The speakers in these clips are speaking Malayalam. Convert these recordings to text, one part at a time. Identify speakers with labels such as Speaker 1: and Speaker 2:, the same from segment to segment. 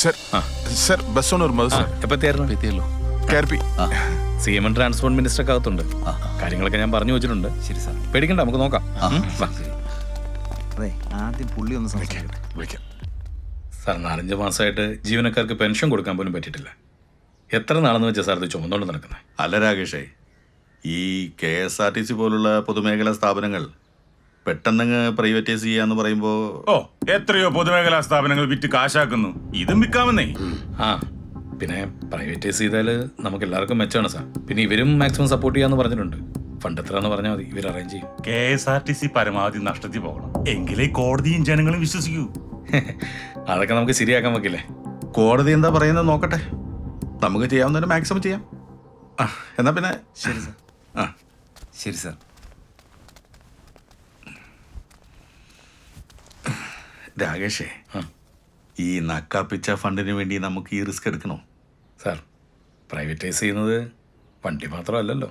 Speaker 1: സർ ബസ് ഓണർ മതി സർ.
Speaker 2: എത്തിയല്ലോ.
Speaker 3: CM ട്രാൻസ്പോർട്ട് മിനിസ്റ്റർ ഒക്കെ അകത്തുണ്ട്. കാര്യങ്ങളൊക്കെ ഞാൻ പറഞ്ഞു വെച്ചിട്ടുണ്ട്.
Speaker 2: ശരി സാർ,
Speaker 3: പേടിക്കണ്ട, നമുക്ക് നോക്കാം.
Speaker 2: അതെ, ആദ്യം പുള്ളി ഒന്ന്
Speaker 1: വിളിക്കാം.
Speaker 3: സാർ 4-5 മാസമായിട്ട് ജീവനക്കാർക്ക് പെൻഷൻ കൊടുക്കാൻ പോലും പറ്റിയിട്ടില്ല. എത്ര നാളെന്ന് വെച്ചാൽ സാർ ഇത് ചുമന്നുകൊണ്ട് നടക്കുന്നത്?
Speaker 4: അല്ല രാകേഷേ, ഈ KSRTC പോലുള്ള പൊതുമേഖലാ സ്ഥാപനങ്ങൾ പെട്ടെന്നങ്ങ് പ്രൈവറ്റൈസ് ചെയ്യാന്ന് പറയുമ്പോ
Speaker 1: എത്രയോ പൊതുമേഖലാ സ്ഥാപനങ്ങൾ വിറ്റ് കാശാക്കുന്നു. ഇതും വിൽക്കാമെന്നേ.
Speaker 3: പിന്നെ പ്രൈവറ്റൈസ് ചെയ്താൽ നമുക്ക് എല്ലാവർക്കും മെച്ചമാണ് സാർ. പിന്നെ ഇവരും മാക്സിമം സപ്പോർട്ട് ചെയ്യാന്ന് പറഞ്ഞിട്ടുണ്ട്. ഫണ്ട് എത്രയാന്ന് പറഞ്ഞാൽ മതി, ഇവർ അറേഞ്ച് ചെയ്യും.
Speaker 1: KSRTC പരമാവധി നഷ്ടത്തിൽ പോകണം, എങ്കിലേ കോടതിയും ജനങ്ങളും വിശ്വസിക്കൂ.
Speaker 3: അതൊക്കെ നമുക്ക് ശരിയാക്കാൻ വെക്കില്ലേ?
Speaker 4: കോടതി എന്താ പറയുന്നത് നോക്കട്ടെ, നമുക്ക് ചെയ്യാവുന്നതിന് മാക്സിമം ചെയ്യാം. എന്നാ പിന്നെ
Speaker 2: ശരി സാർ. ശരി സാർ.
Speaker 4: രാകേഷേ, ഈ നക്കാപ്പിച്ച ഫണ്ടിന് വേണ്ടി നമുക്ക് ഈ റിസ്ക് എടുക്കണോ?
Speaker 3: സാർ, പ്രൈവറ്റൈസ് ചെയ്യുന്നത് വണ്ടി മാത്രമല്ലല്ലോ.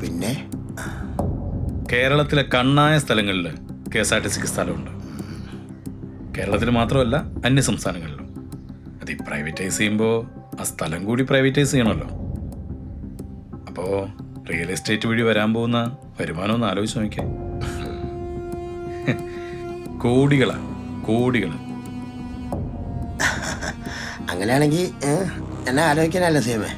Speaker 5: പിന്നെ
Speaker 3: കേരളത്തിലെ കണ്ണായ സ്ഥലങ്ങളിൽ KSRTCക്ക് സ്ഥലമുണ്ട്. കേരളത്തിൽ മാത്രമല്ല, അന്യ സംസ്ഥാനങ്ങളിലും. അത് ഈ പ്രൈവറ്റൈസ് ചെയ്യുമ്പോൾ ആ സ്ഥലം കൂടി പ്രൈവറ്റൈസ് ചെയ്യണമല്ലോ. അപ്പോൾ റിയൽ എസ്റ്റേറ്റ് വഴി വരാൻ പോകുന്ന വരുമാനം ഒന്ന് ആലോചിച്ച് നോക്കിയാൽ കോടികളാണ്, കോടികൾ.
Speaker 5: അങ്ങനെയാണെങ്കിൽ എന്നെ ആലോചിക്കാനല്ല സേമേ.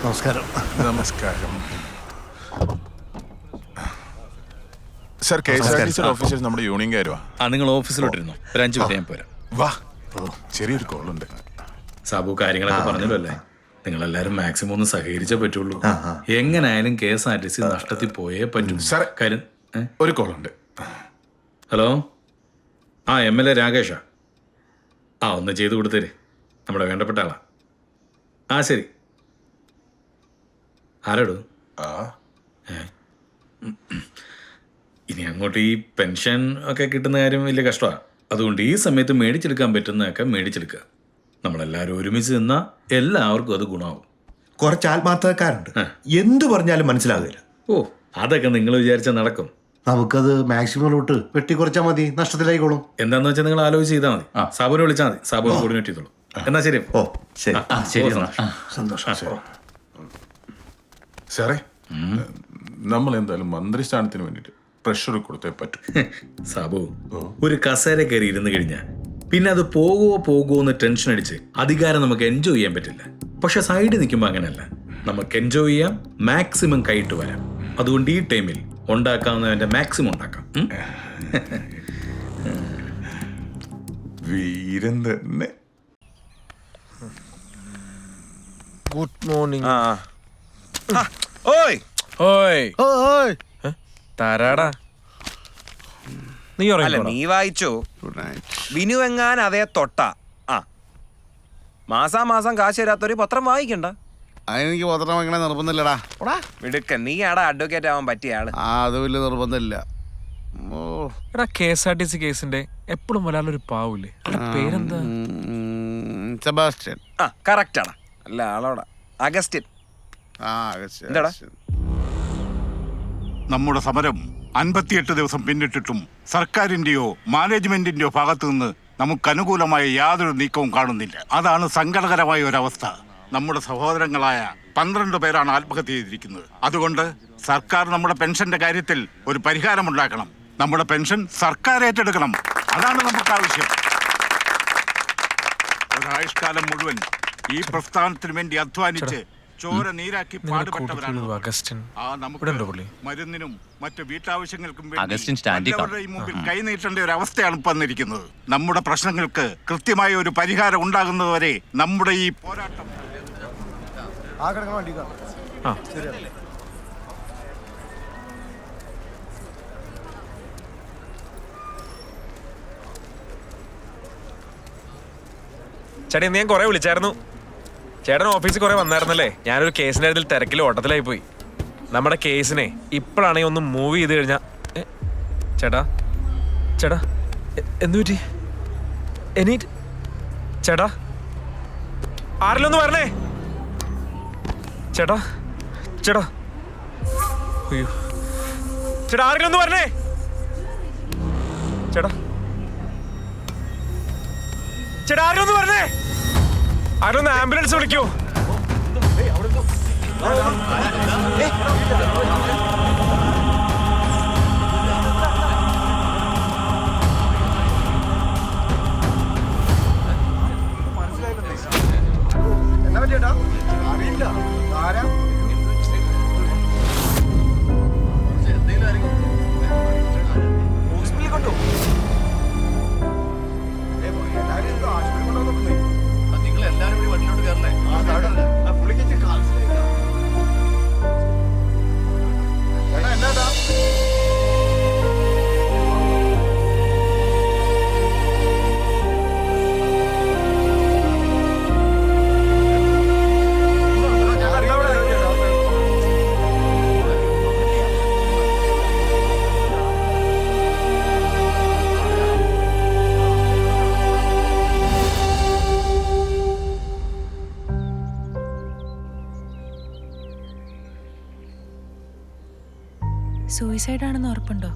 Speaker 5: നമസ്കാരം.
Speaker 1: സർ, KSRTC ഓഫീസേഴ്സ് നമ്മുടെ യൂണിയൻകാരുവാ.
Speaker 3: നിങ്ങൾ ഓഫീസിലോട്ടിരുന്നു, ഒരു 5 മിനിറ്റ് ഞാൻ പോരാം.
Speaker 1: വാ, ചെറിയൊരു കോളുണ്ട്.
Speaker 3: സാബു കാര്യങ്ങളൊക്കെ പറഞ്ഞല്ലോ അല്ലേ? നിങ്ങളെല്ലാരും മാക്സിമം ഒന്ന് സഹകരിച്ചേ പറ്റുള്ളൂ. എങ്ങനെയായാലും KSRTC നഷ്ടത്തിൽ പോയേ പറ്റൂ.
Speaker 1: സാർ,
Speaker 3: കാര്യം
Speaker 1: ഒരു കോളുണ്ട്.
Speaker 3: Hello, MLA രാകേഷാ. ഒന്ന് ചെയ്തു കൊടുത്തേര്, നമ്മുടെ വേണ്ടപ്പെട്ട ആളാ. ശരി. ആരോട്? ഇനി അങ്ങോട്ട് ഈ പെൻഷൻ ഒക്കെ കിട്ടുന്ന കാര്യം വലിയ കഷ്ടമാണ്. അതുകൊണ്ട് ഈ സമയത്ത് മേടിച്ചെടുക്കാൻ പറ്റുന്നതൊക്കെ മേടിച്ചെടുക്കുക. നമ്മളെല്ലാവരും ഒരുമിച്ച് നിന്നാൽ എല്ലാവർക്കും അത് ഗുണമാവും.
Speaker 6: കുറച്ച് ആത്മാർത്ഥക്കാരുണ്ട്, എന്തു പറഞ്ഞാലും മനസ്സിലാകില്ല.
Speaker 3: അതൊക്കെ നിങ്ങൾ വിചാരിച്ചാൽ നടക്കും.
Speaker 6: നമുക്കത് മാക്സിമം റൂട്ട് വെട്ടി കുറച്ചാൽ മതി, നഷ്ടത്തിലായിക്കോളും.
Speaker 3: എന്താന്ന് വെച്ചാൽ നിങ്ങൾ ആലോചിച്ച് ചെയ്താൽ മതി. സാബുവിനെ വിളിച്ചാൽ മതി, സാബു കോർഡിനേറ്റ് ചെയ്തോളൂ. എന്നാ ശരി.
Speaker 6: ശരി.
Speaker 5: സന്തോഷം.
Speaker 1: സാറേ, നമ്മൾ എന്തായാലും മന്ത്രിസ്ഥാനത്തിന് വേണ്ടിട്ട് പ്രഷർ കൊടുത്തേ പറ്റും.
Speaker 3: സാബു, ഒരു കസേര കയറി ഇരുന്ന് കഴിഞ്ഞാൽ പിന്നെ അത് പോകുമോ എന്ന് ടെൻഷൻ അടിച്ച് അധികാരം നമുക്ക് എൻജോയ് ചെയ്യാൻ പറ്റില്ല. പക്ഷെ സൈഡിൽ നിൽക്കുമ്പോൾ അങ്ങനെയല്ല, നമുക്ക് എൻജോയ് ചെയ്യാം, മാക്സിമം കൈയിട്ട് വരാം. അതുകൊണ്ട് ഈ ടൈമിൽ ഉണ്ടാക്കാവുന്നതിന്റെ മാക്സിമം ഉണ്ടാക്കാം.
Speaker 1: വീരൻ തന്നെ.
Speaker 5: Good morning.
Speaker 7: ഓയ് ഓയ് ഓയ് തരാടാ. അല്ല, നീ വായിച്ചോ? വിനു എങ്ങാൻ അതേ തൊട്ട മാസാമാസം കാശ് തരാത്തൊരു പത്രം വായിക്കണ്ട.
Speaker 8: അതിനെനിക്ക് പത്രം വാങ്ങിക്കണേ നിർബന്ധമില്ലടാ.
Speaker 7: മിടുക്കൻ, നീ ആടാ അഡ്വക്കേറ്റ് ആവാൻ പറ്റിയ ആള്.
Speaker 8: അത് വലിയ നിർബന്ധമില്ല.
Speaker 9: KSRTC കേസിന്റെ എപ്പോഴും വരാനൊരു പാവൂല്ലേ, പേരെന്താ?
Speaker 8: സെബാസ്റ്റ്യൻ.
Speaker 7: കറക്റ്റ് ആടാ. അല്ല, ആളോടാ അഗസ്റ്റിൻ. എന്താടാ?
Speaker 10: നമ്മുടെ സമരം 58 ദിവസം പിന്നിട്ടിട്ടും സർക്കാരിന്റെയോ മാനേജ്മെന്റിന്റെയോ ഭാഗത്തു നിന്ന് നമുക്ക് അനുകൂലമായ യാതൊരു നീക്കവും കാണുന്നില്ല. അതാണ് സങ്കടകരമായ ഒരവസ്ഥ. നമ്മുടെ സഹോദരങ്ങളായ 12 പേരാണ് ആത്മഹത്യ ചെയ്തിരിക്കുന്നത്. അതുകൊണ്ട് സർക്കാർ നമ്മുടെ പെൻഷന്റെ കാര്യത്തിൽ ഒരു പരിഹാരമുണ്ടാക്കണം. നമ്മുടെ പെൻഷൻ സർക്കാർ ഏറ്റെടുക്കണം. അതാണ് നമുക്ക് ആവശ്യം. ഒരായുഷ്കാലം മുഴുവൻ ഈ പ്രസ്ഥാനത്തിന് വേണ്ടി അധ്വാനിച്ച് ചോര നീരാക്കി പാടുപെട്ടവരാണ്. മരുന്നിനും മറ്റു വീട്ടാവശ്യങ്ങൾക്കും വേണ്ടി മുമ്പിൽ കൈനീട്ടേണ്ട ഒരു അവസ്ഥയാണ് ഇപ്പൊ വന്നിരിക്കുന്നത്. നമ്മുടെ പ്രശ്നങ്ങൾക്ക് കൃത്യമായ ഒരു പരിഹാരം ഉണ്ടാകുന്നതുവരെ നമ്മുടെ ഈ പോരാട്ടം
Speaker 9: ചേട്ടാ, ഞാൻ കുറെ വിളിച്ചായിരുന്നു. ചേട്ടൻ ഓഫീസിൽ കുറെ വന്നായിരുന്നല്ലേ? ഞാനൊരു കേസിന്റെ കാര്യത്തിൽ തിരക്കിൽ ഓട്ടത്തിലായി പോയി. നമ്മുടെ കേസിനെ ഇപ്പോഴാണെങ്കിൽ ഒന്ന് മൂവ് ചെയ്ത് കഴിഞ്ഞാ. ചേട്ടാ ചേട്ടാ എന്തു പറ്റി? ചേട്ടാ, ആരെങ്കിലും ഒന്ന് പറഞ്ഞേ. ചേട്ടാ ചേട്ടാ അയ്യോ ചേട്ടാ ആരെങ്കിലും ഒന്ന് പറഞ്ഞേ ചേട്ടാ ചേട്ടാ ആരെങ്കിലും ഒന്ന് പറഞ്ഞേ ആരും ഒന്ന് ആംബുലൻസ് വിളിക്കൂ
Speaker 11: സൂയിസൈഡ് ആണെന്ന് ഉറപ്പുണ്ടോ?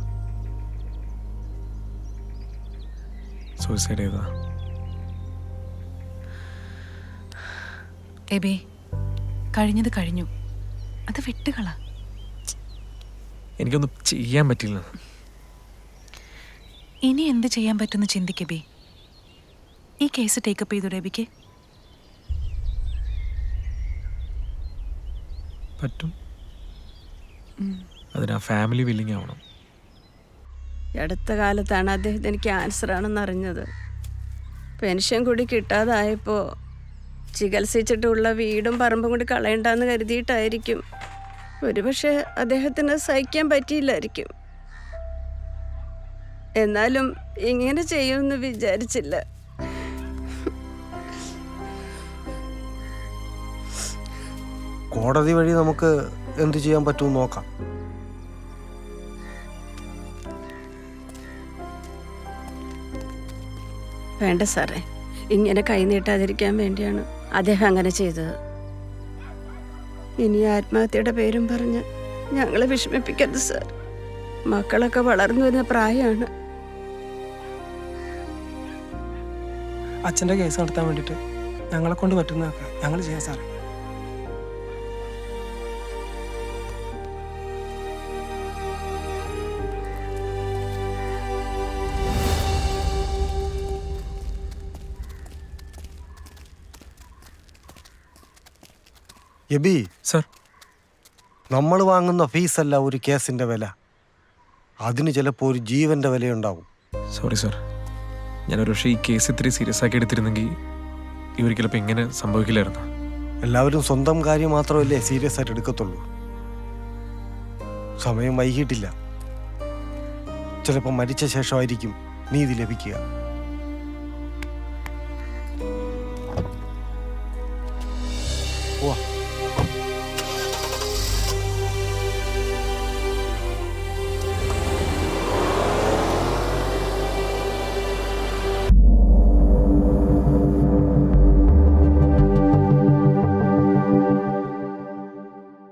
Speaker 9: സൂയിസൈഡ് ചെയ്താ?
Speaker 11: എബി, കഴിഞ്ഞത് കഴിഞ്ഞു, അത് വിട്ടുകള.
Speaker 9: എനിക്കൊന്നും ചെയ്യാൻ പറ്റില്ല.
Speaker 11: ഇനി എന്ത് ചെയ്യാൻ പറ്റുമെന്ന് ചിന്തിക്കബി. ഈ കേസ് ടേക്കപ്പ് ചെയ്തൂടെ എബിക്ക്?
Speaker 9: പറ്റും. അതിനാ ഫാമിലി വില്ലിങ് ആവണം.
Speaker 12: അടുത്ത കാലത്താണ് അദ്ദേഹത്തിന് ക്യാൻസർ ആണെന്ന് അറിഞ്ഞത്. പെൻഷൻ കൂടി കിട്ടാതായപ്പോൾ ചികിത്സിച്ചിട്ടുള്ള വീടും പറമ്പും കൂടി കളയണ്ടെന്ന് കരുതിയിട്ടായിരിക്കും. ഒരുപക്ഷെ അദ്ദേഹത്തിന് സഹിക്കാൻ പറ്റിയില്ലായിരിക്കും. എന്നാലും ഇങ്ങനെ ചെയ്യുമെന്ന് വിചാരിച്ചില്ല.
Speaker 6: കോടതി വഴി നമുക്ക് എന്ത് ചെയ്യാൻ പറ്റുമെന്ന് നോക്കാം.
Speaker 12: വേണ്ട സാറേ, ഇങ്ങനെ കൈനീട്ടാതിരിക്കാൻ വേണ്ടിയാണ് അദ്ദേഹം അങ്ങനെ ചെയ്തത്. ഇനി ആത്മഹത്യയുടെ പേരും പറഞ്ഞ് ഞങ്ങളെ വിഷമിപ്പിക്കരുത് സാർ. മക്കളൊക്കെ വളർന്നു വരുന്ന പ്രായമാണ്.
Speaker 5: അച്ഛൻ്റെ കേസ് നടത്താൻ വേണ്ടിയിട്ട് ഞങ്ങളെ കൊണ്ട് പറ്റുന്നതൊക്കെ ഞങ്ങൾ ചെയ്യാം സാറേ.
Speaker 6: എബി
Speaker 9: സർ,
Speaker 6: നമ്മൾ വാങ്ങുന്ന ഫീസല്ല ഒരു കേസിൻ്റെ വില. അതിന് ചിലപ്പോൾ ഒരു ജീവൻ്റെ വിലയുണ്ടാവും.
Speaker 9: Sorry sir. ഞാനൊരു പക്ഷേ ഈ കേസ് ഇത്തിരി സീരിയസ് ആക്കി എടുത്തിരുന്നെങ്കിൽ ഇവർക്കിലപ്പോൾ ഇങ്ങനെ സംഭവിക്കില്ലായിരുന്നു.
Speaker 6: എല്ലാവരും സ്വന്തം കാര്യം മാത്രമല്ലേ സീരിയസ് ആയിട്ട് എടുക്കത്തുള്ളൂ. സമയം വൈകിട്ടില്ല. ചിലപ്പോൾ മരിച്ച ശേഷമായിരിക്കും നീതി ലഭിക്കുക. വാ.